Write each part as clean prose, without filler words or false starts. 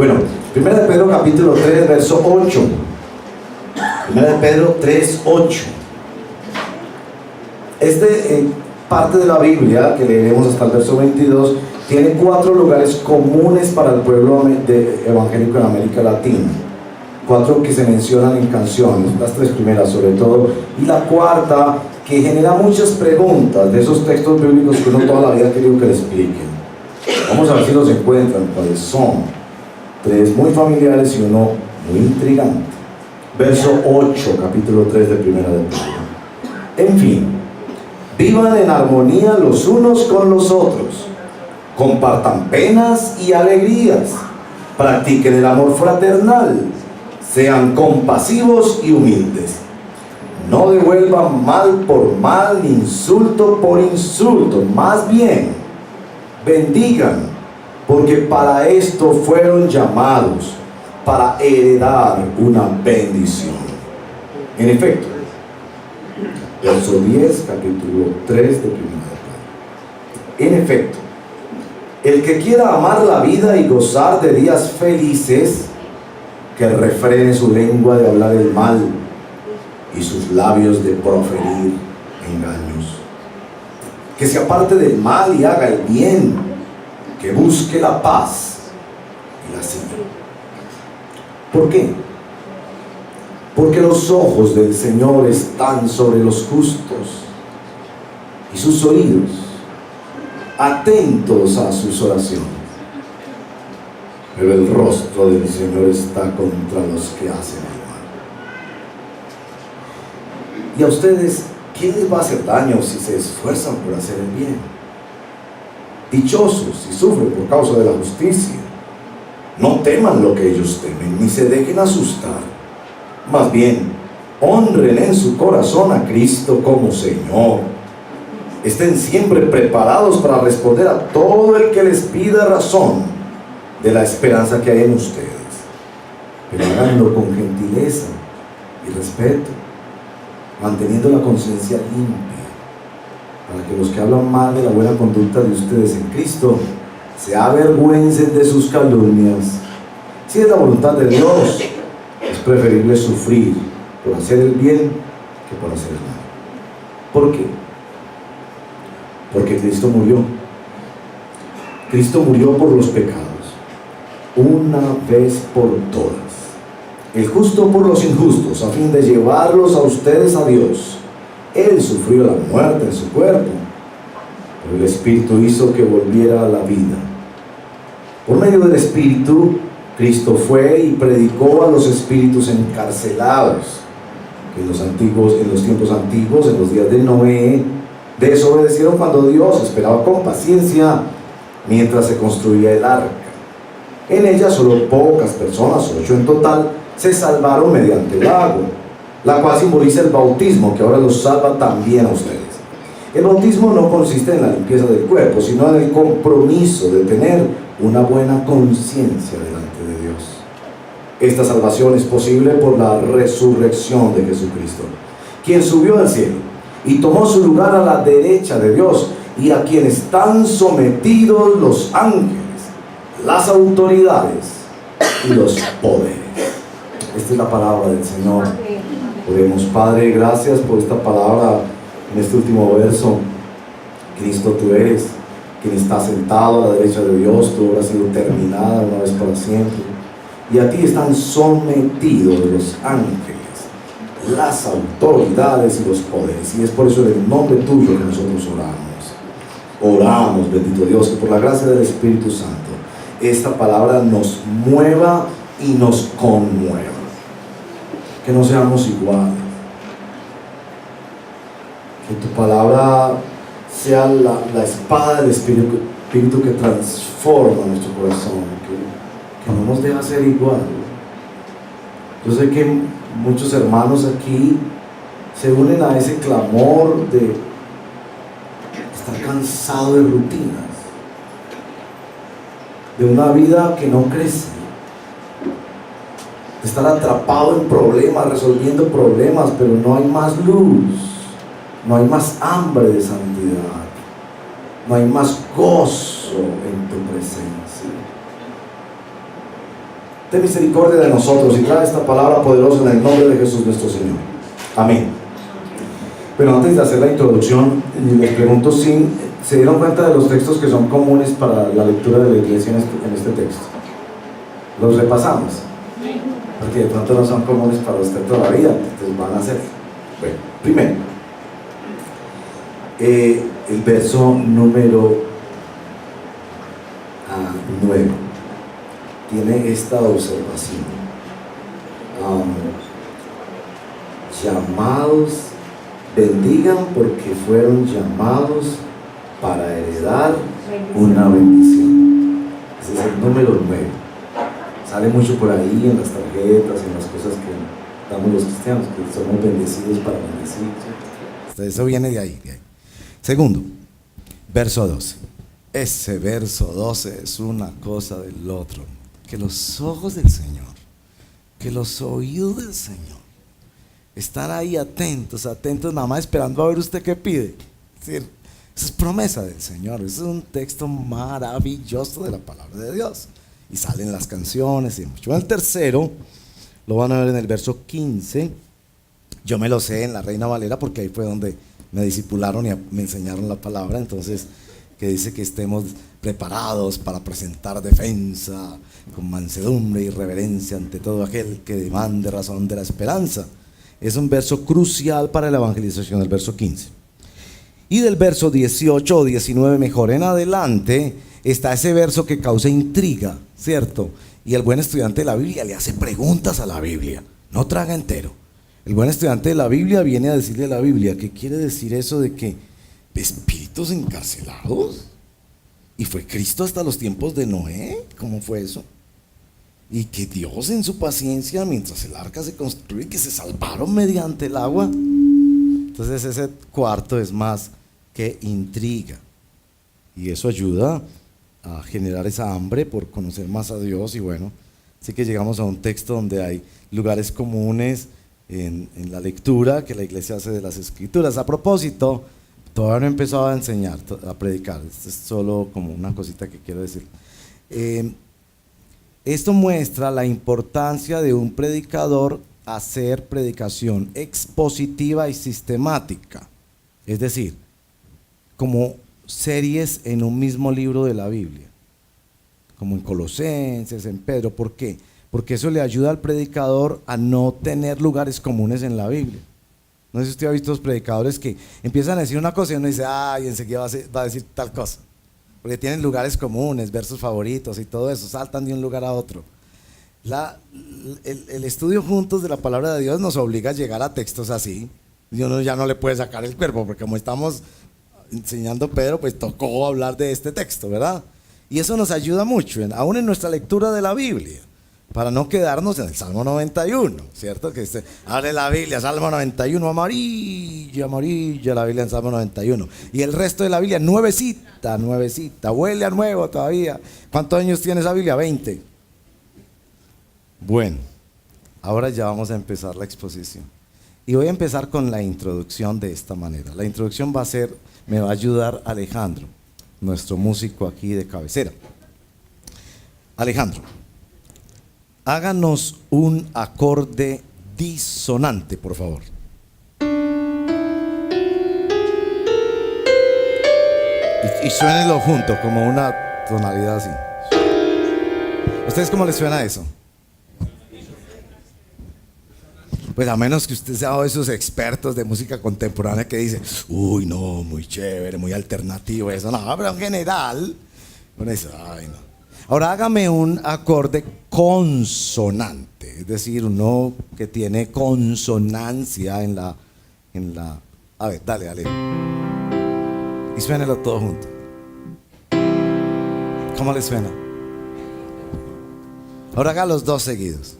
Bueno, 1 de Pedro capítulo 3, verso 8. 1 de Pedro 3, 8. Parte de la Biblia, que leeremos hasta el verso 22, tiene 4 lugares comunes para el pueblo evangélico en América Latina. 4 que se mencionan en canciones, las 3 primeras sobre todo, y la cuarta que genera muchas preguntas de esos textos bíblicos que uno toda la vida ha querido que le expliquen. Vamos a ver si los encuentran, cuáles son. 3 muy familiares y uno muy intrigante. Verso 8, capítulo 3 de 1 de Pedro. En fin, vivan en armonía los unos con los otros, compartan penas y alegrías, practiquen el amor fraternal, sean compasivos y humildes. No devuelvan mal por mal ni insulto por insulto, más bien bendigan, porque para esto fueron llamados, para heredar una bendición. En efecto, verso 10, capítulo 3 de 1 de Pedro. En efecto, el que quiera amar la vida y gozar de días felices, que refrene su lengua de hablar el mal y sus labios de proferir engaños. Que se aparte del mal y haga el bien, que busque la paz y la siga. ¿Por qué? Porque los ojos del Señor están sobre los justos y sus oídos atentos a sus oraciones. Pero el rostro del Señor está contra los que hacen el mal. Y a ustedes, ¿quién les va a hacer daño si se esfuerzan por hacer el bien? Dichosos si sufren por causa de la justicia. No teman lo que ellos temen, ni se dejen asustar. Más bien, honren en su corazón a Cristo como Señor. Estén siempre preparados para responder a todo el que les pida razón de la esperanza que hay en ustedes, pero háganlo con gentileza y respeto, manteniendo la conciencia limpia, para que los que hablan mal de la buena conducta de ustedes en Cristo se avergüencen de sus calumnias. Si es la voluntad de Dios, es preferible sufrir por hacer el bien que por hacer el mal. ¿Por qué? Porque Cristo murió. Cristo murió por los pecados, una vez por todas, el justo por los injustos, a fin de llevarlos a ustedes a Dios. Él sufrió la muerte en su cuerpo, pero el Espíritu hizo que volviera a la vida. Por medio del Espíritu, Cristo fue y predicó a los espíritus encarcelados, que en los tiempos antiguos, en los días de Noé, desobedecieron cuando Dios esperaba con paciencia mientras se construía el arca. En ella solo pocas personas, 8 en total, se salvaron mediante el agua, la cual simboliza el bautismo, que ahora los salva también a ustedes. El bautismo no consiste en la limpieza del cuerpo, sino en el compromiso de tener una buena conciencia delante de Dios. Esta salvación es posible por la resurrección de Jesucristo, quien subió al cielo y tomó su lugar a la derecha de Dios, y a quien están sometidos los ángeles, las autoridades y los poderes. Esta es la palabra del Señor. Oremos. Padre, gracias por esta palabra en este último verso. Cristo, tú eres quien está sentado a la derecha de Dios. Tu obra ha sido terminada una vez para siempre, y a ti están sometidos los ángeles, las autoridades y los poderes. Y es por eso, en el nombre tuyo, que nosotros oramos, bendito Dios, que por la gracia del Espíritu Santo esta palabra nos mueva y nos conmueva, que no seamos iguales, que tu palabra sea la espada del Espíritu que transforma nuestro corazón, que no nos deja ser igual. Yo sé que muchos hermanos aquí se unen a ese clamor de estar cansado de rutinas, de una vida que no crece, de estar atrapado en problemas, resolviendo problemas, pero no hay más luz, no hay más hambre de santidad, no hay más gozo en tu presencia. ten misericordia de nosotros y trae esta palabra poderosa en el nombre de Jesús nuestro Señor. Amén. Pero antes de hacer la introducción, les pregunto si se dieron cuenta de los textos que son comunes para la lectura de la iglesia en este texto. Los repasamos, porque de pronto no son comunes para usted todavía, entonces van a ser. Bueno, primero, el verso número 9 tiene esta observación: llamados, bendigan porque fueron llamados para heredar una bendición. Ese es el número 9. Sale mucho por ahí en las tarjetas, en las cosas que damos los cristianos, que somos bendecidos para bendecir, ¿sí? Eso viene de ahí. Segundo, verso 12. Ese verso 12 es una cosa del otro. Que los ojos del Señor, que los oídos del Señor están ahí atentos, nada más esperando a ver usted qué pide. Es decir, esa es promesa del Señor. Es un texto maravilloso de la palabra de Dios. Y salen las canciones y mucho. El tercero lo van a ver en el verso 15. Yo me lo sé en la Reina Valera porque ahí fue donde me discipularon y me enseñaron la palabra. Entonces, que dice que estemos preparados para presentar defensa con mansedumbre y reverencia ante todo aquel que demande razón de la esperanza. Es un verso crucial para la evangelización, el verso 15. Y del verso 18 o 19 mejor en adelante está ese verso que causa intriga, ¿cierto? Y el buen estudiante de la Biblia le hace preguntas a la Biblia, no traga entero. El buen estudiante de la Biblia viene a decirle a la Biblia: ¿qué quiere decir eso de que espíritus encarcelados? ¿Y fue Cristo hasta los tiempos de Noé? ¿Cómo fue eso? Y que Dios en su paciencia, mientras el arca se construye, que se salvaron mediante el agua. Entonces ese cuarto es más que intriga. Y eso ayuda a generar esa hambre por conocer más a Dios. Y bueno, así que llegamos a un texto donde hay lugares comunes en la lectura que la iglesia hace de las Escrituras. A propósito, todavía no he empezado a enseñar, a predicar. Esto es solo como una cosita que quiero decir. Esto muestra la importancia de un predicador hacer predicación expositiva y sistemática. Es decir, como series en un mismo libro de la Biblia, como en Colosenses, en Pedro. ¿Por qué? Porque eso le ayuda al predicador a no tener lugares comunes en la Biblia. No sé si usted ha visto los predicadores que empiezan a decir una cosa y uno dice: ay, enseguida va a decir tal cosa, porque tienen lugares comunes, versos favoritos y todo eso, saltan de un lugar a otro. El estudio juntos de la palabra de Dios nos obliga a llegar a textos así, y uno ya no le puede sacar el cuerpo, porque como estamos enseñando Pedro, pues tocó hablar de este texto, ¿verdad? Y eso nos ayuda mucho, aún en nuestra lectura de la Biblia, para no quedarnos en el Salmo 91, ¿cierto? Que abre la Biblia, Salmo 91, amarilla, amarilla la Biblia en Salmo 91. Y el resto de la Biblia, nuevecita, huele a nuevo todavía. ¿Cuántos años tiene esa Biblia? 20. Bueno, ahora ya vamos a empezar la exposición. Y voy a empezar con la introducción de esta manera. La introducción me va a ayudar Alejandro, nuestro músico aquí de cabecera. Alejandro, háganos un acorde disonante, por favor. Y suénenlo junto, como una tonalidad así. ¿A ustedes cómo les suena eso? Pues a menos que usted sea de esos expertos de música contemporánea que dice: uy, no, muy chévere, muy alternativo, eso. No, pero en general, con eso, ay, no. Ahora hágame un acorde consonante, es decir, uno que tiene consonancia en la. A ver, dale. Y suénelo todo junto. ¿Cómo le suena? Ahora haga los dos seguidos.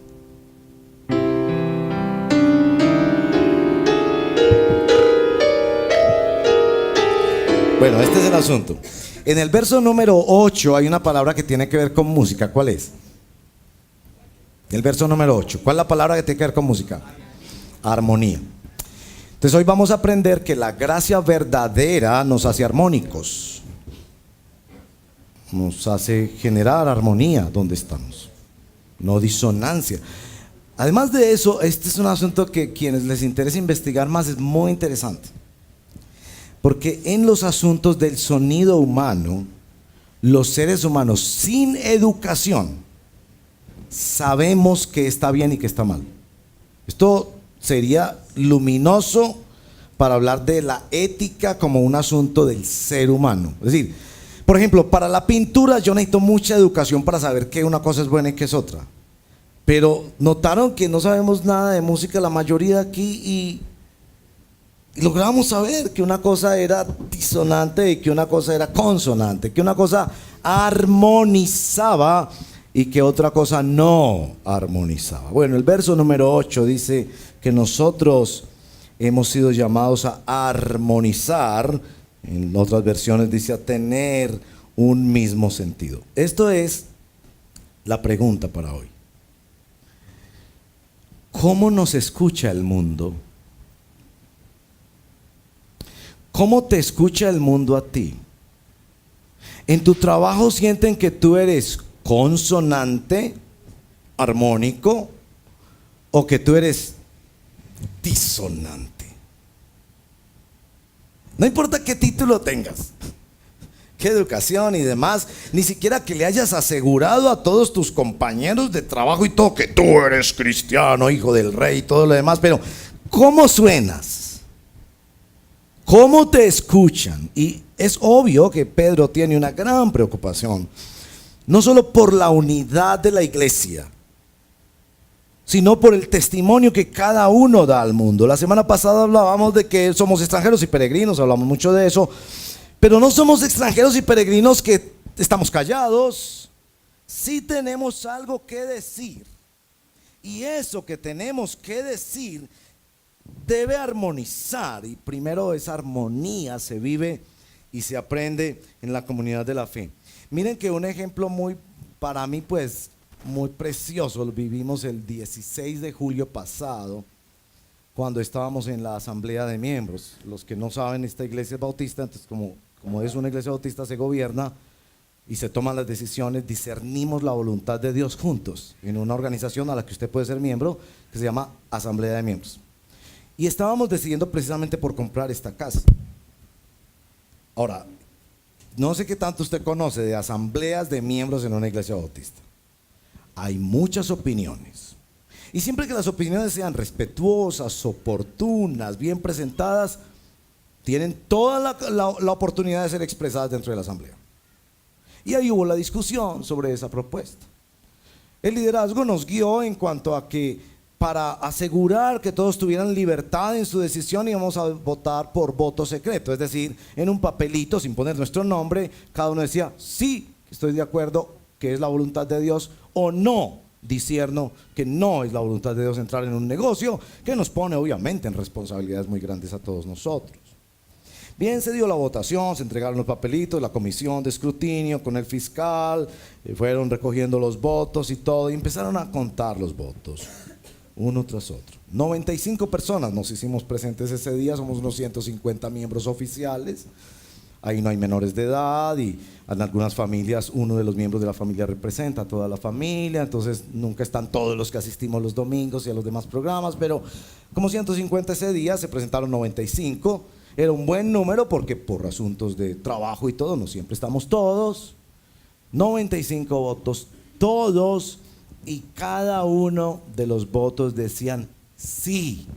Bueno, este es el asunto. En el verso número 8 hay una palabra que tiene que ver con música. ¿Cuál es? El verso número 8. ¿Cuál es la palabra que tiene que ver con música? Armonía. Entonces hoy vamos a aprender que la gracia verdadera nos hace armónicos. Nos hace generar armonía donde estamos. no disonancia. Además de eso, este es un asunto que quienes les interesa investigar más es muy interesante. Porque en los asuntos del sonido humano, los seres humanos sin educación sabemos que está bien y que está mal. Esto sería luminoso para hablar de la ética como un asunto del ser humano. Es decir, por ejemplo, para la pintura yo necesito mucha educación para saber que una cosa es buena y que es otra. Pero notaron que no sabemos nada de música la mayoría de aquí y logramos saber que una cosa era disonante y que una cosa era consonante, que una cosa armonizaba y que otra cosa no armonizaba. Bueno, el verso número 8 dice que nosotros hemos sido llamados a armonizar, en otras versiones dice a tener un mismo sentido. Esto es la pregunta para hoy. ¿Cómo nos escucha el mundo? ¿Cómo te escucha el mundo a ti? ¿En tu trabajo sienten que tú eres consonante, armónico, o que tú eres disonante? No importa qué título tengas, qué educación y demás, ni siquiera que le hayas asegurado a todos tus compañeros de trabajo y todo que tú eres cristiano, hijo del rey y todo lo demás, pero ¿cómo suenas? ¿Cómo te escuchan? Y es obvio que Pedro tiene una gran preocupación, no solo por la unidad de la iglesia, sino por el testimonio que cada uno da al mundo. La semana pasada hablábamos de que somos extranjeros y peregrinos, hablamos mucho de eso, pero no somos extranjeros y peregrinos que estamos callados. Sí tenemos algo que decir, y eso que tenemos que decir debe armonizar, y primero esa armonía se vive y se aprende en la comunidad de la fe. Miren que un ejemplo muy, para mí pues muy precioso, lo vivimos el 16 de julio pasado, cuando estábamos en la asamblea de miembros. Los que no saben, esta iglesia es bautista, entonces como es una iglesia bautista se gobierna y se toman las decisiones, discernimos la voluntad de Dios juntos, en una organización a la que usted puede ser miembro, que se llama Asamblea de Miembros. Y estábamos decidiendo precisamente por comprar esta casa. Ahora, no sé qué tanto usted conoce de asambleas de miembros en una iglesia bautista. Hay muchas opiniones. Y siempre que las opiniones sean respetuosas, oportunas, bien presentadas, tienen toda la oportunidad de ser expresadas dentro de la asamblea. Y ahí hubo la discusión sobre esa propuesta. El liderazgo nos guió en cuanto a que para asegurar que todos tuvieran libertad en su decisión íbamos a votar por voto secreto, es decir, en un papelito sin poner nuestro nombre, cada uno decía sí, estoy de acuerdo, que es la voluntad de Dios, o no, discierno que no es la voluntad de Dios entrar en un negocio que nos pone obviamente en responsabilidades muy grandes a todos nosotros. Bien, se dio la votación, se entregaron los papelitos, la comisión de escrutinio con el fiscal, fueron recogiendo los votos y todo, y empezaron a contar los votos, uno tras otro. 95 personas nos hicimos presentes ese día, somos unos 150 miembros oficiales. Ahí no hay menores de edad y en algunas familias uno de los miembros de la familia representa a toda la familia, entonces nunca están todos los que asistimos los domingos y a los demás programas, pero como 150 ese día se presentaron 95. Era un buen número porque por asuntos de trabajo y todo no siempre estamos todos. 95 votos, todos, y cada uno de los votos decían sí.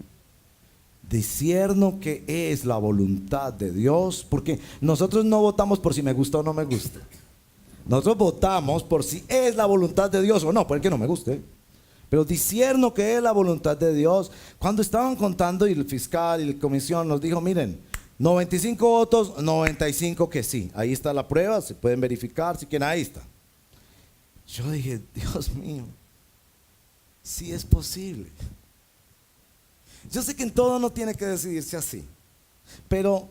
Discierno que es la voluntad de Dios, porque nosotros no votamos por si me gusta o no me gusta. Nosotros votamos por si es la voluntad de Dios o no, por el que no me guste. Pero discierno que es la voluntad de Dios. Cuando estaban contando y el fiscal y la comisión nos dijo, miren, 95 votos, 95 que sí. Ahí está la prueba, se pueden verificar si quieren, ahí está. Yo dije, Dios mío, sí es posible. Yo sé que en todo no tiene que decidirse así, pero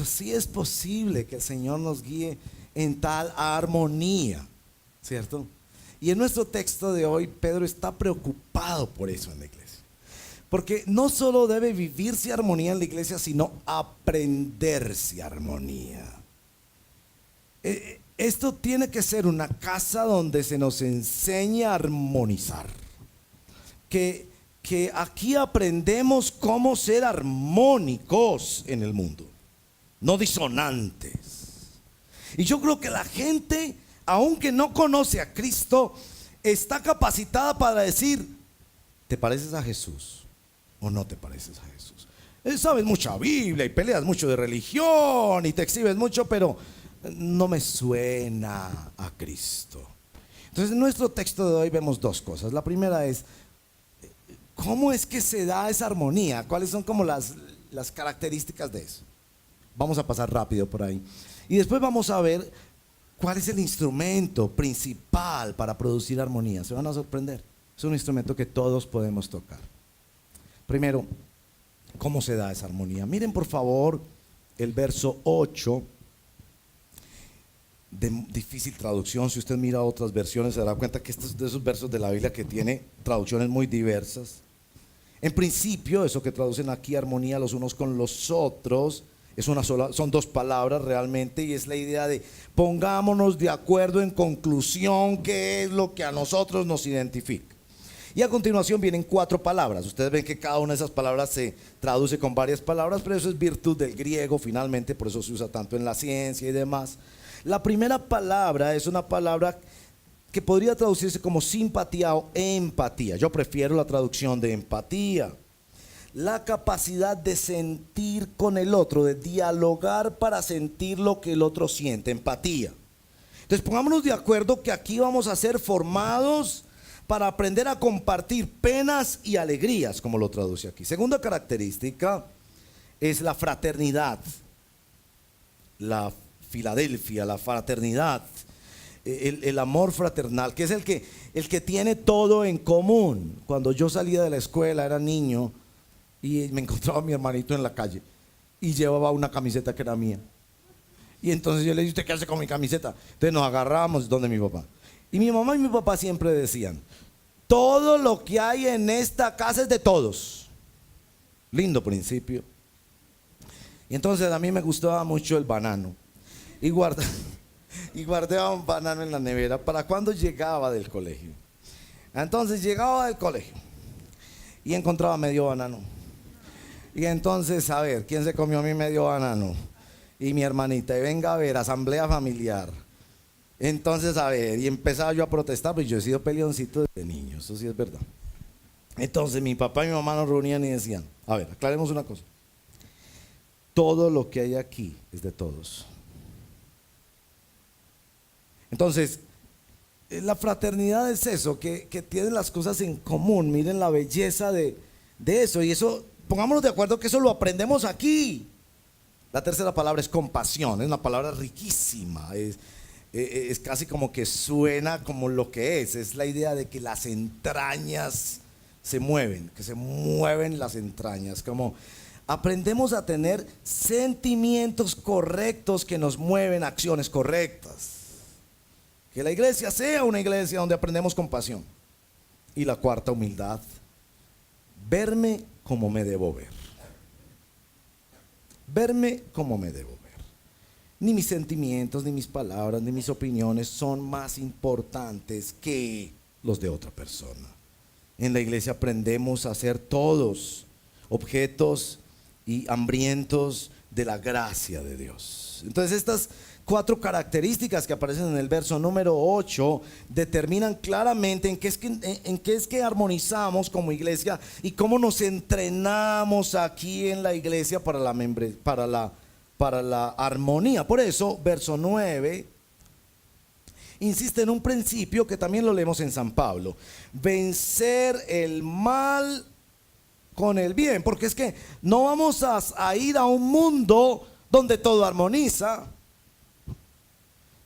sí es posible que el Señor nos guíe en tal armonía, ¿cierto? Y en nuestro texto de hoy, Pedro está preocupado por eso en la iglesia, porque no solo debe vivirse armonía en la iglesia, sino aprenderse armonía. esto tiene que ser una casa donde se nos enseñe a armonizar. Que aquí aprendemos cómo ser armónicos en el mundo, no disonantes. Y yo creo que la gente, aunque no conoce a Cristo, está capacitada para decir: ¿te pareces a Jesús o no te pareces a Jesús? Sabes mucha Biblia y peleas mucho de religión y te exhibes mucho, pero no me suena a Cristo. Entonces en nuestro texto de hoy vemos dos cosas. La primera es: ¿cómo es que se da esa armonía? ¿Cuáles son como las características de eso? Vamos a pasar rápido por ahí. Y después vamos a ver cuál es el instrumento principal para producir armonía. Se van a sorprender. Es un instrumento que todos podemos tocar. Primero, ¿cómo se da esa armonía? Miren por favor el verso 8. De difícil traducción. Si usted mira otras versiones se dará cuenta que estos de esos versos de la Biblia que tiene traducciones muy diversas. En principio, eso que traducen aquí, armonía los unos con los otros, es una sola, son dos palabras realmente, y es la idea de pongámonos de acuerdo en conclusión qué es lo que a nosotros nos identifica. Y a continuación vienen 4 palabras. Ustedes ven que cada una de esas palabras se traduce con varias palabras, pero eso es virtud del griego finalmente, por eso se usa tanto en la ciencia y demás. La primera palabra es una palabra que podría traducirse como simpatía o empatía. Yo prefiero la traducción de empatía. La capacidad de sentir con el otro, de dialogar para sentir lo que el otro siente, empatía. Entonces pongámonos de acuerdo que aquí vamos a ser formados para aprender a compartir penas y alegrías, como lo traduce aquí. Segunda característica es la fraternidad, la Filadelfia, la fraternidad, el amor fraternal, que es el que tiene todo en común. Cuando yo salía de la escuela, era niño, y me encontraba a mi hermanito en la calle, y llevaba una camiseta que era mía. Y entonces yo le dije: ¿usted qué hace con mi camiseta? Entonces nos agarrábamos donde mi papá. Y mi mamá y mi papá siempre decían: todo lo que hay en esta casa es de todos. Lindo principio. Y entonces a mí me gustaba mucho el banano. Y guardé un banano en la nevera para cuando llegaba del colegio. Entonces llegaba del colegio y encontraba medio banano. Y entonces, a ver, ¿quién se comió mi medio banano? Y mi hermanita. Y venga a ver, asamblea familiar. Entonces, a ver, y empezaba yo a protestar, pues yo he sido peleoncito desde niño, eso sí es verdad. Entonces mi papá y mi mamá nos reunían y decían: a ver, aclaremos una cosa. Todo lo que hay aquí es de todos. Entonces, la fraternidad es eso, que tienen las cosas en común. Miren la belleza de eso. Y eso, pongámonos de acuerdo que eso lo aprendemos aquí. La tercera palabra es compasión. Es una palabra riquísima. Es casi como que suena como lo que es. Es la idea de que las entrañas se mueven, que se mueven las entrañas. Como aprendemos a tener sentimientos correctos que nos mueven acciones correctas. Que la iglesia sea una iglesia donde aprendemos compasión. Y la cuarta, humildad. Verme como me debo ver. Verme como me debo ver. Ni mis sentimientos, ni mis palabras, ni mis opiniones son más importantes que los de otra persona. En la iglesia aprendemos a ser todos objetos y hambrientos de la gracia de Dios. Entonces estas 4 características que aparecen en el verso número 8 determinan claramente en qué es que armonizamos como iglesia y cómo nos entrenamos aquí en la iglesia para la armonía. Por eso, verso 9 insiste en un principio que también lo leemos en San Pablo: vencer el mal con el bien. Porque es que no vamos a ir a un mundo donde todo armoniza.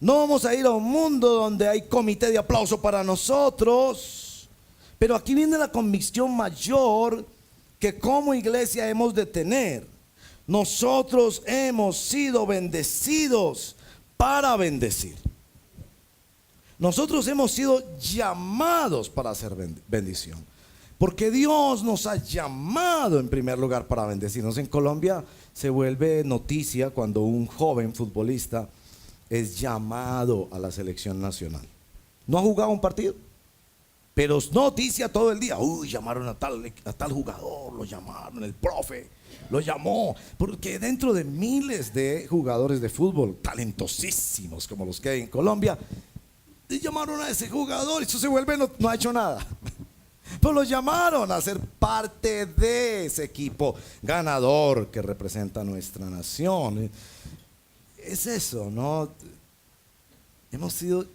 No vamos a ir a un mundo donde hay comité de aplauso para nosotros. Pero aquí viene la convicción mayor que como iglesia hemos de tener. Nosotros hemos sido bendecidos para bendecir. Nosotros hemos sido llamados para hacer bendición. Porque Dios nos ha llamado en primer lugar para bendecirnos. En Colombia se vuelve noticia cuando un joven futbolista es llamado a la selección nacional. No ha jugado un partido, pero es noticia todo el día. Uy, llamaron a tal jugador, lo llamaron, el profe lo llamó. Porque dentro de miles de jugadores de fútbol talentosísimos como los que hay en Colombia, y llamaron a ese jugador y eso se vuelve, no ha hecho nada. Pero lo llamaron a ser parte de ese equipo ganador que representa a nuestra nación. Es eso, ¿no? Hemos sido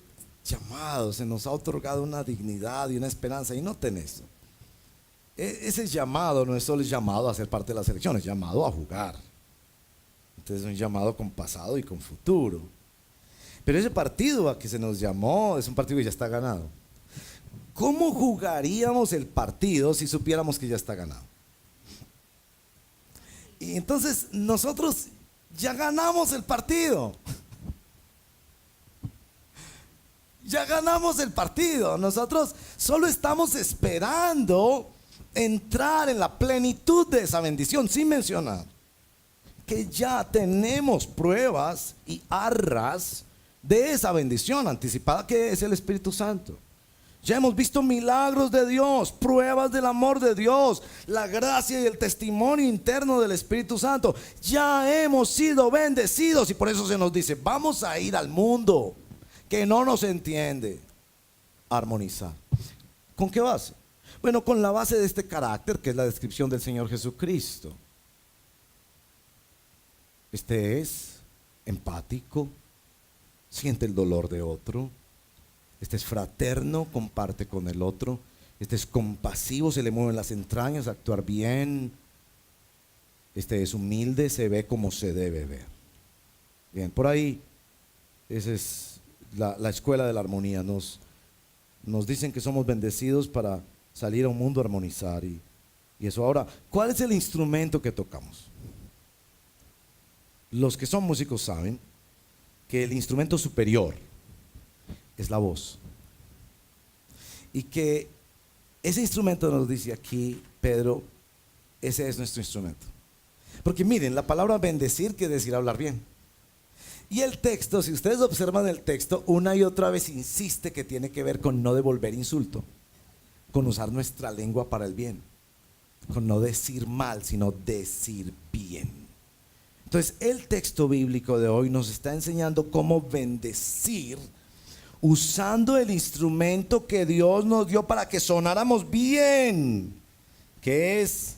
llamados, se nos ha otorgado una dignidad y una esperanza, y noten eso. Ese llamado no es solo el llamado a ser parte de la selección, es llamado a jugar. Entonces es un llamado con pasado y con futuro. Pero ese partido a que se nos llamó es un partido que ya está ganado. ¿Cómo jugaríamos el partido si supiéramos que ya está ganado? Y entonces nosotros ya ganamos el partido. Ya ganamos el partido. Nosotros solo estamos esperando entrar en la plenitud de esa bendición, sin mencionar que ya tenemos pruebas y arras de esa bendición anticipada que es el Espíritu Santo. Ya hemos visto milagros de Dios, pruebas del amor de Dios, la gracia y el testimonio interno del Espíritu Santo. Ya hemos sido bendecidos y por eso se nos dice, vamos a ir al mundo que no nos entiende, a armonizar. ¿Con qué base? Bueno, con la base de este carácter que es la descripción del Señor Jesucristo. Este es empático, siente el dolor de otro. Este es fraterno, comparte con el otro. Este es compasivo, se le mueven las entrañas a actuar bien. Este es humilde, se ve como se debe ver. Bien, por ahí, esa es la escuela de la armonía. Nos dicen que somos bendecidos para salir a un mundo a armonizar. Y eso. Ahora, ¿cuál es el instrumento que tocamos? Los que son músicos saben que el instrumento superior es la voz. Y que ese instrumento, nos dice aquí Pedro, ese es nuestro instrumento. Porque miren, la palabra bendecir quiere decir hablar bien. Y el texto, si ustedes observan el texto, una y otra vez insiste que tiene que ver con no devolver insulto, con usar nuestra lengua para el bien, con no decir mal, sino decir bien. Entonces, el texto bíblico de hoy nos está enseñando cómo bendecir usando el instrumento que Dios nos dio para que sonáramos bien, que es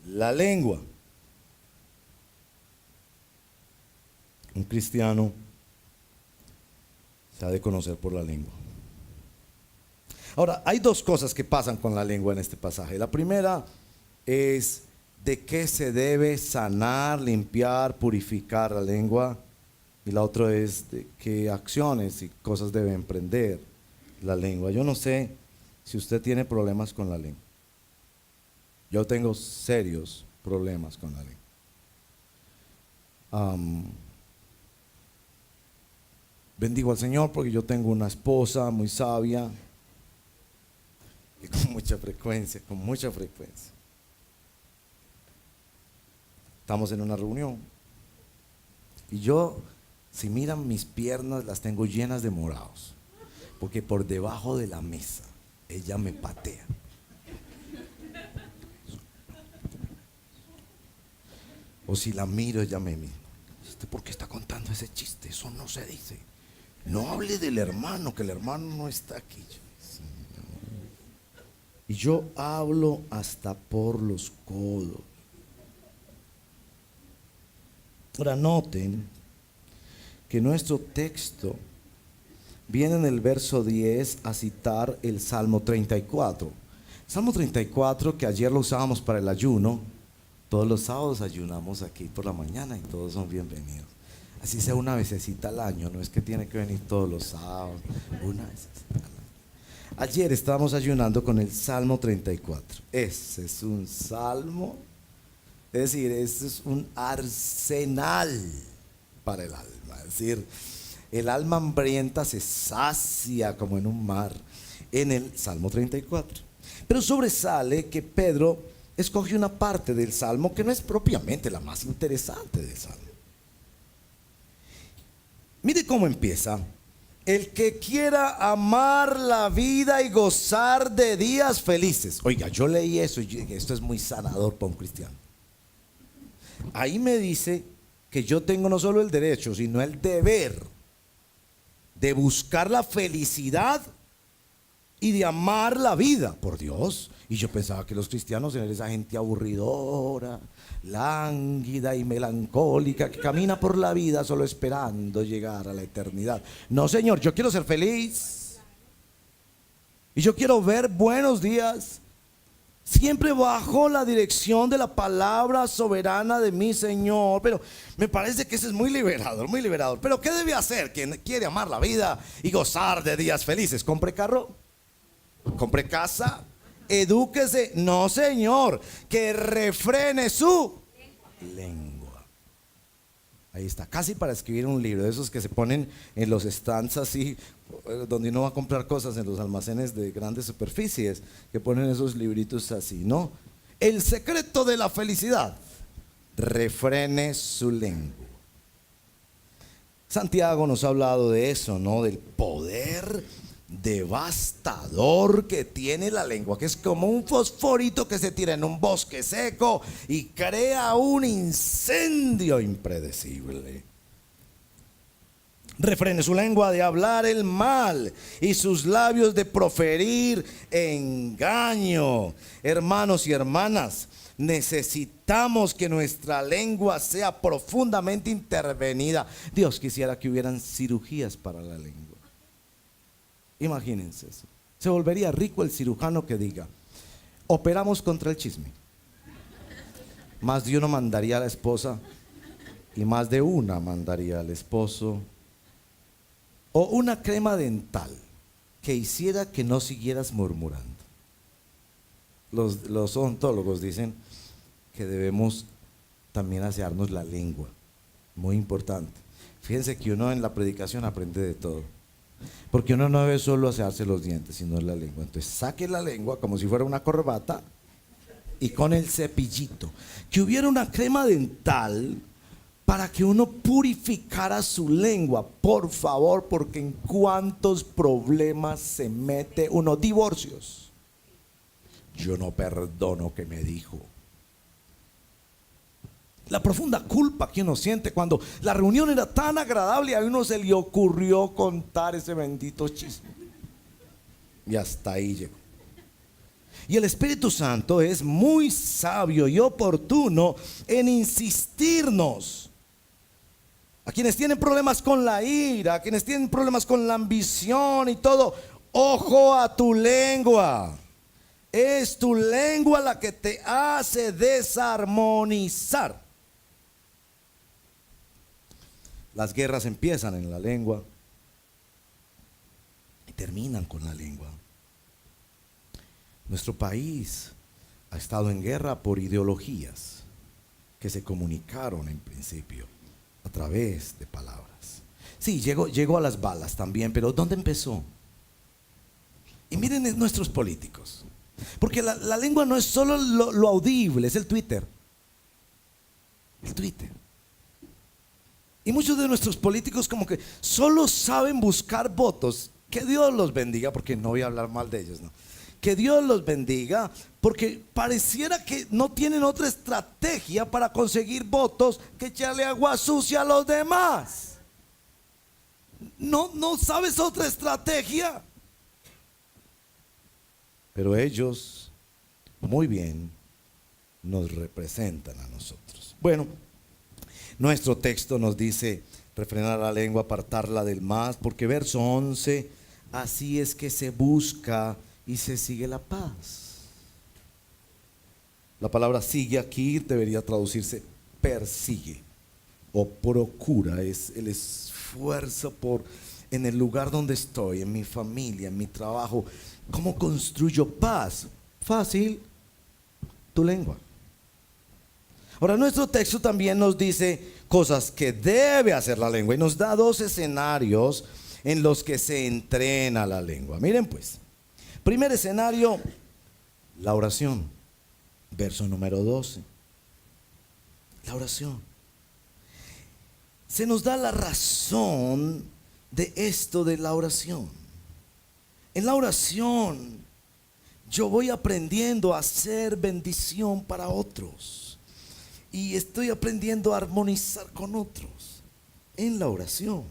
la lengua. Un cristiano se ha de conocer por la lengua. Ahora, hay dos cosas que pasan con la lengua en este pasaje. La primera es de qué se debe sanar, limpiar, purificar la lengua. Y la otra es de qué acciones y cosas debe emprender la lengua. Yo no sé si usted tiene problemas con la lengua. Yo tengo serios problemas con la lengua. Bendigo al Señor porque yo tengo una esposa muy sabia y con mucha frecuencia. Estamos en una reunión y yo, si miran mis piernas, las tengo llenas de morados, porque por debajo de la mesa ella me patea. O si la miro, ella me mira. ¿Por qué está contando ese chiste? Eso no se dice. No hable del hermano, que el hermano no está aquí. Y yo hablo hasta por los codos. Ahora noten que nuestro texto viene en el verso 10 a citar el Salmo 34. Salmo 34, que ayer lo usábamos para el ayuno. Todos los sábados ayunamos aquí por la mañana y todos son bienvenidos. Así sea una vecesita al año, no es que tiene que venir todos los sábados, una vecesita al año. Ayer estábamos ayunando con el Salmo 34. Ese es un salmo, es decir, ese es un arsenal para el alma. Es decir, el alma hambrienta se sacia como en un mar en el Salmo 34. Pero sobresale que Pedro escoge una parte del Salmo que no es propiamente la más interesante del Salmo. Mire cómo empieza. El que quiera amar la vida y gozar de días felices. Oiga, yo leí eso y dije, esto es muy sanador para un cristiano. Ahí me dice que yo tengo no solo el derecho, sino el deber de buscar la felicidad y de amar la vida, por Dios. Y yo pensaba que los cristianos eran esa gente aburridora, lánguida y melancólica que camina por la vida solo esperando llegar a la eternidad. No, Señor, yo quiero ser feliz. Y yo quiero ver buenos días, siempre bajo la dirección de la palabra soberana de mi Señor. Pero me parece que ese es muy liberador, muy liberador. Pero ¿qué debe hacer quien quiere amar la vida y gozar de días felices? ¿Compre carro? ¿Compre casa? ¿Edúquese? No, Señor, que refrene su lengua. Ahí está, casi para escribir un libro de esos que se ponen en los stands así, donde uno va a comprar cosas en los almacenes de grandes superficies, que ponen esos libritos así, ¿no? El secreto de la felicidad: refrene su lengua. Santiago nos ha hablado de eso, ¿no? Del poder devastador que tiene la lengua, que es como un fosforito que se tira en un bosque seco y crea un incendio impredecible. Refrene su lengua de hablar el mal y sus labios de proferir engaño. Hermanos y hermanas, necesitamos que nuestra lengua sea profundamente intervenida. Dios quisiera que hubieran cirugías para la lengua. Imagínense eso. Se volvería rico el cirujano que diga: operamos contra el chisme. Más de uno mandaría a la esposa y más de una mandaría al esposo. O una crema dental que hiciera que no siguieras murmurando. Los odontólogos dicen que debemos también asearnos la lengua. Muy importante. Fíjense que uno en la predicación aprende de todo. Porque uno no debe solo asearse los dientes, sino la lengua. Entonces saque la lengua como si fuera una corbata y con el cepillito. Que hubiera una crema dental para que uno purificara su lengua, por favor, porque en cuántos problemas se mete uno. Divorcios. Yo no perdono, que me dijo. La profunda culpa que uno siente cuando la reunión era tan agradable y a uno se le ocurrió contar ese bendito chisme. Y hasta ahí llegó. Y el Espíritu Santo es muy sabio y oportuno en insistirnos. A quienes tienen problemas con la ira, a quienes tienen problemas con la ambición y todo, ojo a tu lengua. Es tu lengua la que te hace desarmonizar. Las guerras empiezan en la lengua y terminan con la lengua. Nuestro país ha estado en guerra por ideologías que se comunicaron en principio a través de palabras. Sí, llegó a las balas también, pero ¿dónde empezó? Y miren nuestros políticos, porque la lengua no es solo lo audible, es el Twitter. El Twitter. Y muchos de nuestros políticos como que solo saben buscar votos. Que Dios los bendiga, porque no voy a hablar mal de ellos, ¿no? Que Dios los bendiga, porque pareciera que no tienen otra estrategia para conseguir votos que echarle agua sucia a los demás. No sabes otra estrategia. Pero ellos, muy bien, nos representan a nosotros. Bueno, nuestro texto nos dice refrenar la lengua, apartarla del mal, porque verso 11, así es que se busca y se sigue la paz. La palabra sigue aquí debería traducirse persigue o procura. Es el esfuerzo por, en el lugar donde estoy, en mi familia, en mi trabajo, ¿cómo construyo paz? Fácil, tu lengua. Ahora, nuestro texto también nos dice cosas que debe hacer la lengua y nos da dos escenarios en los que se entrena la lengua. Miren pues, primer escenario, la oración, verso número 12. La oración. se nos da la razón de esto de la oración. En la oración yo voy aprendiendo a hacer bendición para otros y estoy aprendiendo a armonizar con otros en la oración.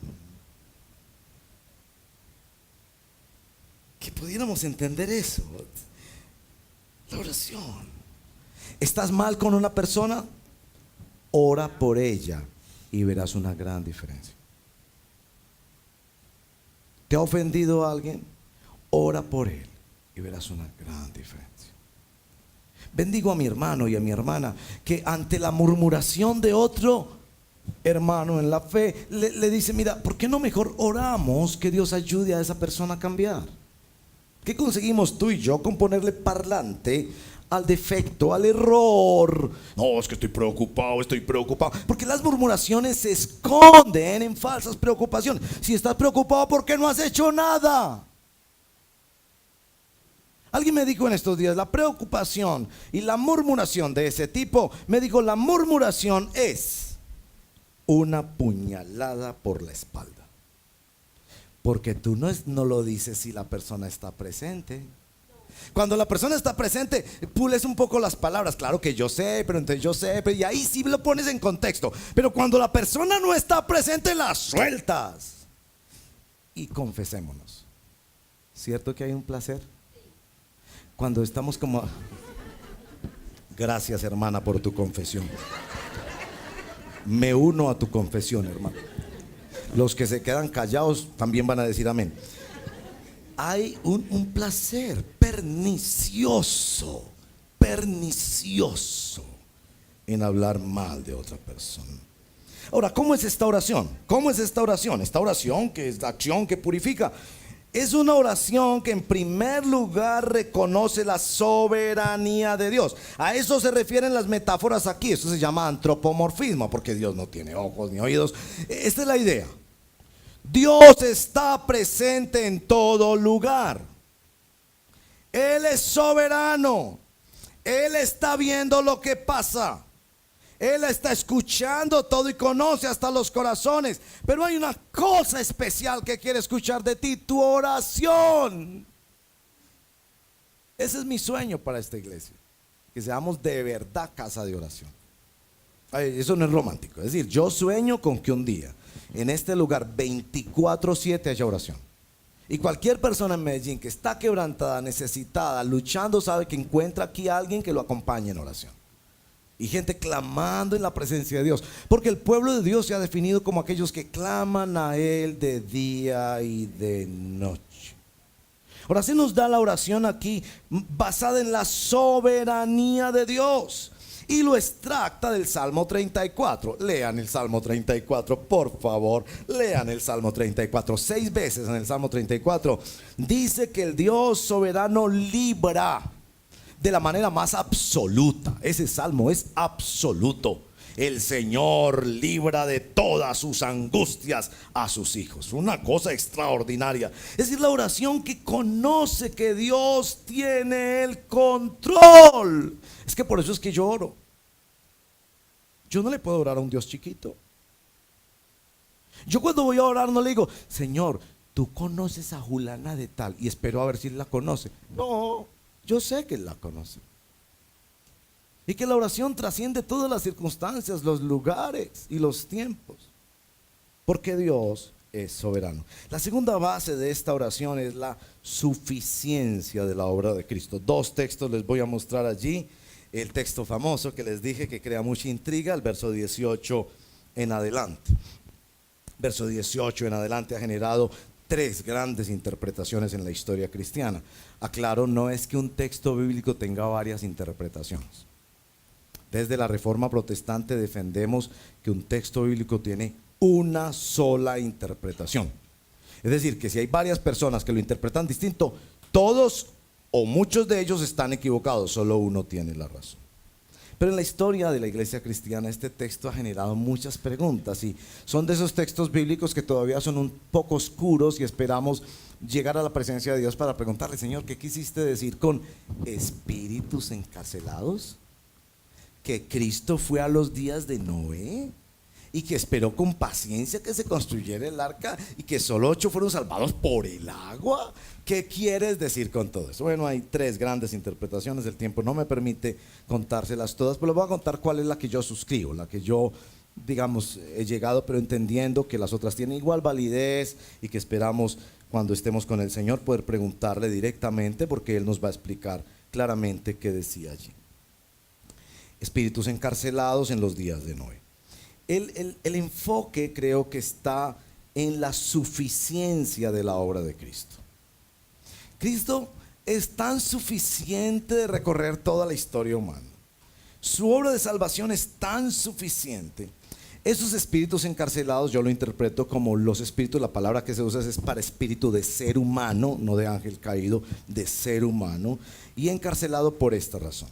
Que pudiéramos entender eso. La oración. ¿Estás mal con una persona? Ora por ella y verás una gran diferencia. ¿Te ha ofendido a alguien? Ora por él y verás una gran diferencia. Bendigo a mi hermano y a mi hermana que ante la murmuración de otro hermano en la fe le dice: mira, ¿por qué no mejor oramos que Dios ayude a esa persona a cambiar? ¿Qué conseguimos tú y yo con ponerle parlante al defecto, al error? No, es que estoy preocupado. Porque las murmuraciones se esconden en falsas preocupaciones. Si estás preocupado, ¿por qué no has hecho nada? Alguien me dijo en estos días, la preocupación y la murmuración de ese tipo, me dijo, la murmuración es una puñalada por la espalda. Porque tú no lo dices si la persona está presente. Cuando la persona está presente, pules un poco las palabras. Claro que yo sé, pero entonces yo sé, y ahí sí lo pones en contexto. Pero cuando la persona no está presente, las sueltas. Y confesémonos, ¿cierto que hay un placer? Cuando estamos como... Gracias, hermana, por tu confesión. Me uno a tu confesión, hermano. Los que se quedan callados también van a decir amén. Hay un placer pernicioso en hablar mal de otra persona. Ahora, ¿cómo es esta oración? Esta oración que es la acción que purifica. Es una oración que en primer lugar reconoce la soberanía de Dios. A eso se refieren las metáforas aquí. Esto se llama antropomorfismo, porque Dios no tiene ojos ni oídos. Esta es la idea. Dios está presente en todo lugar. Él es soberano. Él está viendo lo que pasa. Él está escuchando todo y conoce hasta los corazones. Pero hay una cosa especial que quiere escuchar de ti: tu oración. Ese es mi sueño para esta iglesia, que seamos de verdad casa de oración. Eso no es romántico. Es decir, yo sueño con que un día en este lugar 24/7 haya oración. Y cualquier persona en Medellín que está quebrantada, necesitada, luchando, sabe que encuentra aquí a alguien que lo acompañe en oración. Y gente clamando en la presencia de Dios. Porque el pueblo de Dios se ha definido como aquellos que claman a Él de día y de noche. Ahora se nos da la oración aquí basada en la soberanía de Dios. Y lo extracta del Salmo 34. Lean el Salmo 34, por favor. Lean el Salmo 34. 6 veces en el Salmo 34 dice que el Dios soberano libra de la manera más absoluta. Ese salmo es absoluto. El Señor libra de todas sus angustias a sus hijos. Una cosa extraordinaria. Es decir, la oración que conoce que Dios tiene el control. Es que por eso es que yo oro. Yo no le puedo orar a un Dios chiquito. Yo cuando voy a orar no le digo: Señor, tú conoces a Julana de tal, y espero a ver si él la conoce. No, yo sé que él la conoce. Y que la oración trasciende todas las circunstancias, los lugares y los tiempos. Porque Dios es soberano. La segunda base de esta oración es la suficiencia de la obra de Cristo. 2 textos les voy a mostrar allí. El texto famoso que les dije que crea mucha intriga, el verso 18 en adelante. Verso 18 en adelante ha generado 3 grandes interpretaciones en la historia cristiana. Aclaro, no es que un texto bíblico tenga varias interpretaciones. Desde la Reforma Protestante defendemos que un texto bíblico tiene una sola interpretación. Es decir, que si hay varias personas que lo interpretan distinto, todos o muchos de ellos están equivocados, solo uno tiene la razón. Pero en la historia de la iglesia cristiana este texto ha generado muchas preguntas, y son de esos textos bíblicos que todavía son un poco oscuros, y esperamos llegar a la presencia de Dios para preguntarle: Señor, ¿qué quisiste decir con espíritus encarcelados? ¿Que Cristo fue a los días de Noé y que esperó con paciencia que se construyera el arca y que solo 8 fueron salvados por el agua. ¿Qué quieres decir con todo eso? Bueno, hay 3 grandes interpretaciones, el tiempo no me permite contárselas todas, pero les voy a contar cuál es la que yo suscribo, la que yo, digamos, he llegado, pero entendiendo que las otras tienen igual validez y que esperamos cuando estemos con el Señor poder preguntarle directamente, porque Él nos va a explicar claramente qué decía allí. Espíritus encarcelados en los días de Noé. El enfoque creo que está en la suficiencia de la obra de Cristo. Cristo es tan suficiente de recorrer toda la historia humana. Su obra de salvación es tan suficiente. Esos espíritus encarcelados yo lo interpreto como los espíritus, la palabra que se usa es para espíritu de ser humano, no de ángel caído, de ser humano, y encarcelado por esta razón.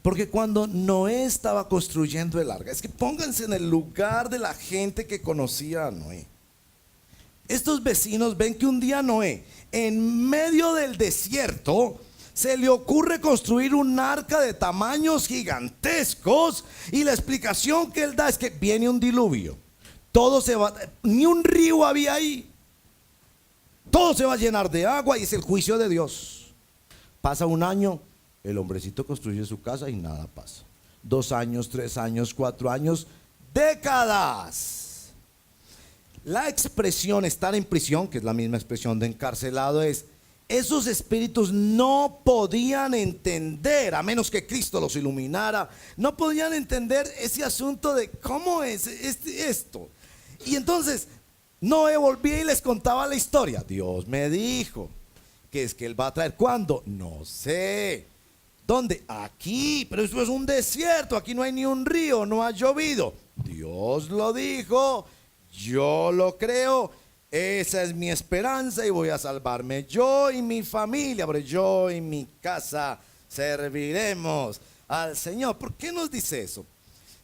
Porque cuando Noé estaba construyendo el arca, es que pónganse en el lugar de la gente que conocía a Noé. Estos vecinos ven que un día Noé, en medio del desierto, se le ocurre construir un arca de tamaños gigantescos, y la explicación que él da es que viene un diluvio. Todo se va, ni un río había ahí. Todo se va a llenar de agua y es el juicio de Dios. Pasa un año, el hombrecito construye su casa y nada pasa. 2 años, 3 años, 4 años, décadas. La expresión estar en prisión, que es la misma expresión de encarcelado, es: esos espíritus no podían entender, a menos que Cristo los iluminara, no podían entender ese asunto de cómo es esto. Y entonces Noé volvía y les contaba la historia. Dios me dijo que es que Él va a traer. ¿Cuándo? No sé. ¿Dónde? Aquí, pero esto es un desierto, aquí no hay ni un río, no ha llovido. Dios lo dijo, yo lo creo. Esa es mi esperanza y voy a salvarme yo y mi familia, porque yo y mi casa serviremos al Señor. ¿Por qué nos dice eso?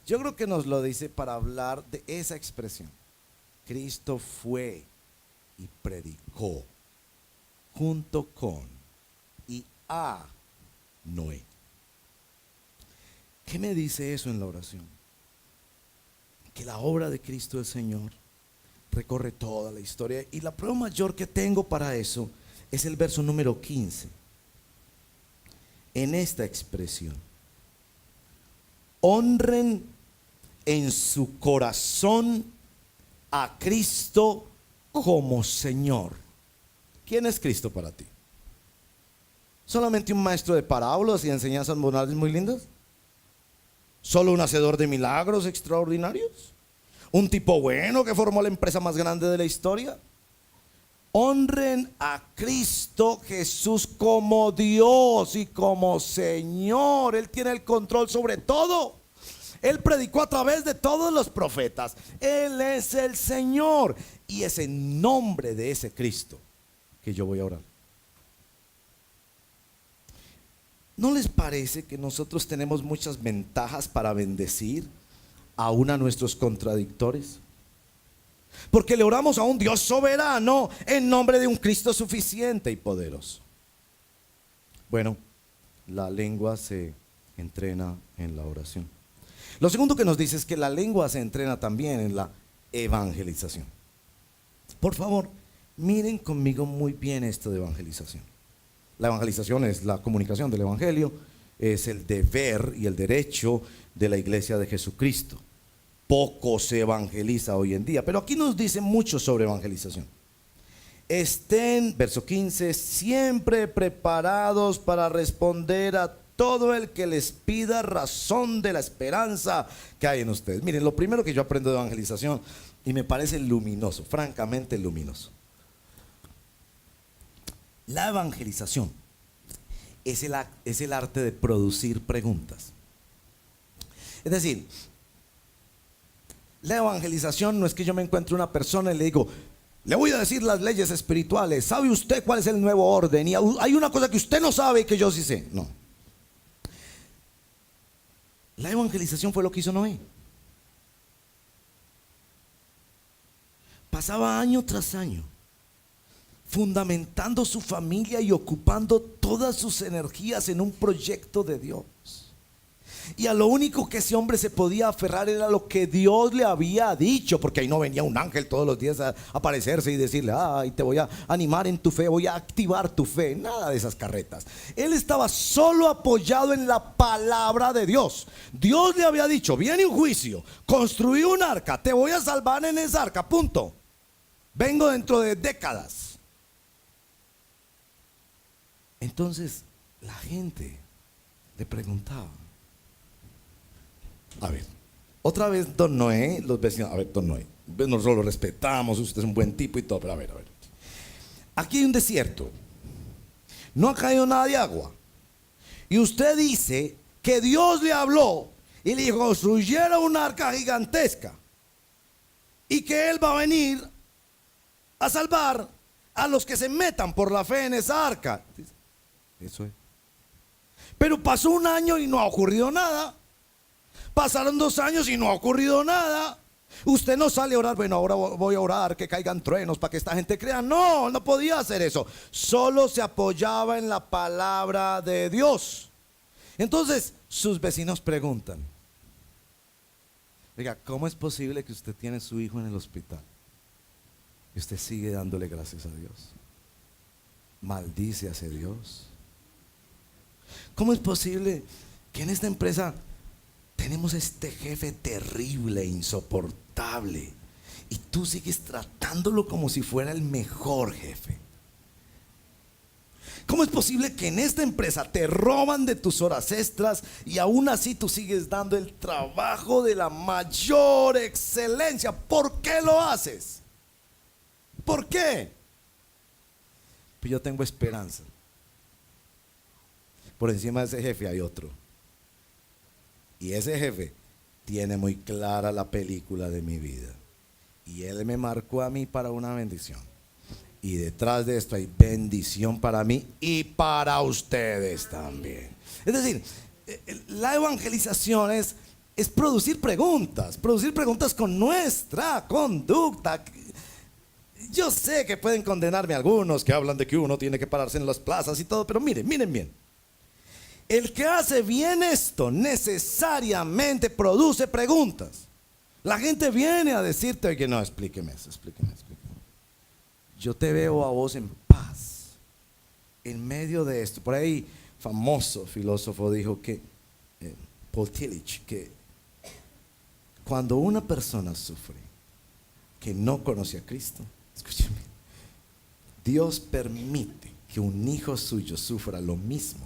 Yo creo que nos lo dice para hablar de esa expresión. Cristo fue y predicó junto con y a Noé. ¿Qué me dice eso en la oración? Que la obra de Cristo el Señor recorre toda la historia, y la prueba mayor que tengo para eso es el verso número 15. En esta expresión: honren en su corazón a Cristo como Señor. ¿Quién es Cristo para ti? ¿Solamente un maestro de parábolas y enseñanzas morales muy lindas? ¿Solo un hacedor de milagros extraordinarios? ¿Un tipo bueno que formó la empresa más grande de la historia? Honren a Cristo Jesús como Dios y como Señor. Él tiene el control sobre todo. Él predicó a través de todos los profetas. Él es el Señor, y es en nombre de ese Cristo que yo voy a orar. ¿No les parece que nosotros tenemos muchas ventajas para bendecir aún a nuestros contradictores? Porque le oramos a un Dios soberano en nombre de un Cristo suficiente y poderoso. Bueno, la lengua se entrena en la oración. Lo segundo que nos dice es que la lengua se entrena también en la evangelización. Por favor, miren conmigo muy bien esto de evangelización. La evangelización es la comunicación del evangelio, es el deber y el derecho de la iglesia de Jesucristo. Poco se evangeliza hoy en día, pero aquí nos dice mucho sobre evangelización. Estén, verso 15, siempre preparados para responder a todo el que les pida razón de la esperanza que hay en ustedes. Miren, lo primero que yo aprendo de evangelización, y me parece luminoso, francamente luminoso. La evangelización es el arte de producir preguntas. Es decir, la evangelización no es que yo me encuentre una persona y le digo: le voy a decir las leyes espirituales, ¿sabe usted cuál es el nuevo orden? Y hay una cosa que usted no sabe y que yo sí sé. No. La evangelización fue lo que hizo Noé. Pasaba año tras año fundamentando su familia y ocupando todas sus energías en un proyecto de Dios. Y a lo único que ese hombre se podía aferrar era lo que Dios le había dicho, porque ahí no venía un ángel todos los días a aparecerse y decirle: ay, te voy a animar en tu fe, voy a activar tu fe. Nada de esas carretas. Él estaba solo apoyado en la palabra de Dios. Dios le había dicho: viene un juicio, construí un arca, te voy a salvar en esa arca, punto. Vengo dentro de décadas. Entonces la gente le preguntaba: a ver, otra vez don Noé, los vecinos, a ver, don Noé, nosotros lo respetamos, usted es un buen tipo y todo, pero a ver, aquí hay un desierto, no ha caído nada de agua, y usted dice que Dios le habló y le dijo: construyera una arca gigantesca y que Él va a venir a salvar a los que se metan por la fe en esa arca. Eso es. Pero pasó un año y no ha ocurrido nada. Pasaron 2 años y no ha ocurrido nada. Usted no sale a orar: bueno, ahora voy a orar que caigan truenos para que esta gente crea. No, no podía hacer eso. Solo se apoyaba en la palabra de Dios. Entonces sus vecinos preguntan: oiga, ¿cómo es posible que usted tiene su hijo en el hospital y usted sigue dándole gracias a Dios? Maldice a ese Dios. ¿Cómo es posible que en esta empresa tenemos este jefe terrible, insoportable, y tú sigues tratándolo como si fuera el mejor jefe? ¿Cómo es posible que en esta empresa te roban de tus horas extras y aún así tú sigues dando el trabajo de la mayor excelencia? ¿Por qué lo haces? ¿Por qué? Pues yo tengo esperanza. Por encima de ese jefe hay otro. Y ese jefe tiene muy clara la película de mi vida. Y él me marcó a mí para una bendición. Y detrás de esto hay bendición para mí y para ustedes también. Es decir, la evangelización es producir preguntas con nuestra conducta. Yo sé que pueden condenarme algunos que hablan de que uno tiene que pararse en las plazas y todo, pero miren bien. El que hace bien esto necesariamente produce preguntas. La gente viene a decirte: oye, no, explíqueme eso. Yo te veo a vos en paz en medio de esto. Por ahí, famoso filósofo dijo que, Paul Tillich, que cuando una persona sufre que no conoce a Cristo, escúchame, Dios permite que un hijo suyo sufra lo mismo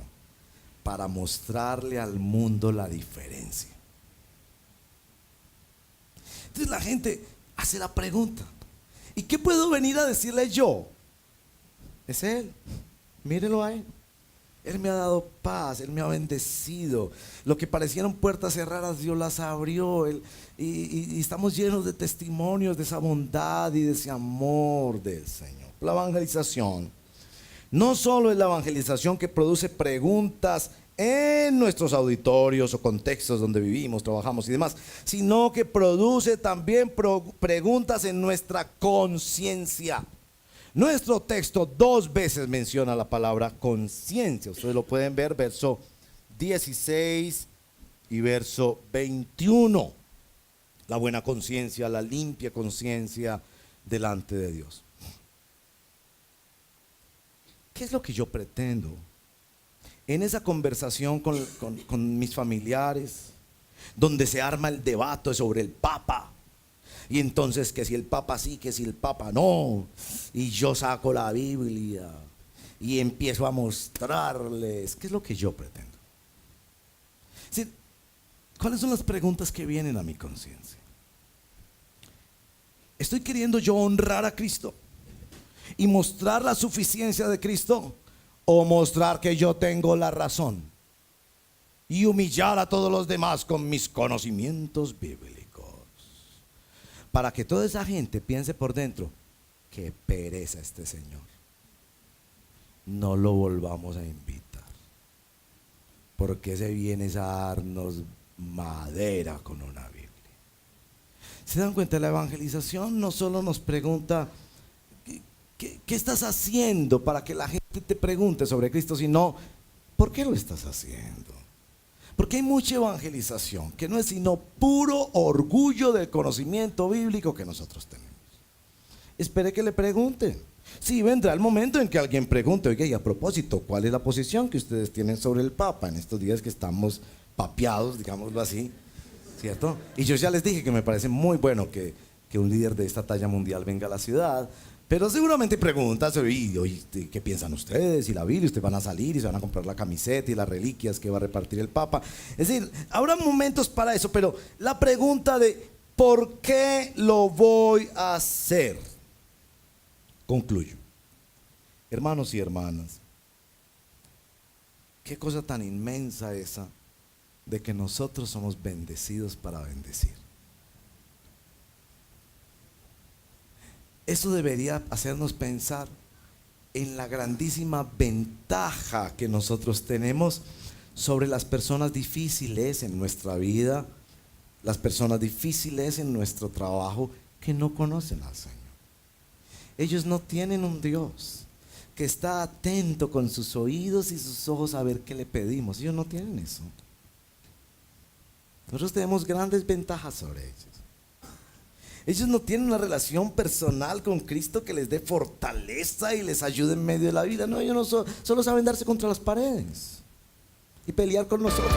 para mostrarle al mundo la diferencia. Entonces la gente hace la pregunta: ¿y qué puedo venir a decirle yo? Es Él, mírelo a Él. Él me ha dado paz, Él me ha bendecido. Lo que parecieron puertas cerradas, Dios las abrió. Y estamos llenos de testimonios de esa bondad y de ese amor del Señor. La evangelización no solo es la evangelización que produce preguntas en nuestros auditorios o contextos donde vivimos, trabajamos y demás, sino que produce también preguntas en nuestra conciencia. Nuestro texto 2 veces menciona la palabra conciencia. Ustedes lo pueden ver, verso 16 y verso 21. La buena conciencia, la limpia conciencia delante de Dios. ¿Qué es lo que yo pretendo en esa conversación con mis familiares, donde se arma el debate sobre el Papa? Y entonces que si el Papa sí, que si el Papa no, y yo saco la Biblia y empiezo a mostrarles qué es lo que yo pretendo. Es decir, ¿cuáles son las preguntas que vienen a mi conciencia? ¿Estoy queriendo yo honrar a Cristo y mostrar la suficiencia de Cristo, o mostrar que yo tengo la razón y humillar a todos los demás con mis conocimientos bíblicos, para que toda esa gente piense por dentro: qué pereza este señor, no lo volvamos a invitar, porque se viene a darnos madera con una Biblia? ¿Se dan cuenta? La evangelización no solo nos pregunta ¿qué estás haciendo para que la gente te pregunte sobre Cristo? Sino, ¿por qué lo estás haciendo? Porque hay mucha evangelización que no es sino puro orgullo del conocimiento bíblico que nosotros tenemos. Espere que le pregunten. Sí, vendrá el momento en que alguien pregunte, oiga, y a propósito, ¿cuál es la posición que ustedes tienen sobre el Papa en estos días que estamos papeados, digámoslo así, ¿cierto? Y yo ya les dije que me parece muy bueno que un líder de esta talla mundial venga a la ciudad, pero seguramente preguntas, oye, ¿qué piensan ustedes? Y la Biblia, ustedes van a salir y se van a comprar la camiseta y las reliquias que va a repartir el Papa. Es decir, habrá momentos para eso, pero la pregunta de ¿por qué lo voy a hacer? Concluyo. Hermanos y hermanas, qué cosa tan inmensa esa de que nosotros somos bendecidos para bendecir. Eso debería hacernos pensar en la grandísima ventaja que nosotros tenemos sobre las personas difíciles en nuestra vida, las personas difíciles en nuestro trabajo que no conocen al Señor. Ellos no tienen un Dios que está atento con sus oídos y sus ojos a ver qué le pedimos. Ellos no tienen eso. Nosotros tenemos grandes ventajas sobre ellos. Ellos no tienen una relación personal con Cristo que les dé fortaleza y les ayude en medio de la vida. No, ellos no solo saben darse contra las paredes y pelear con nosotros.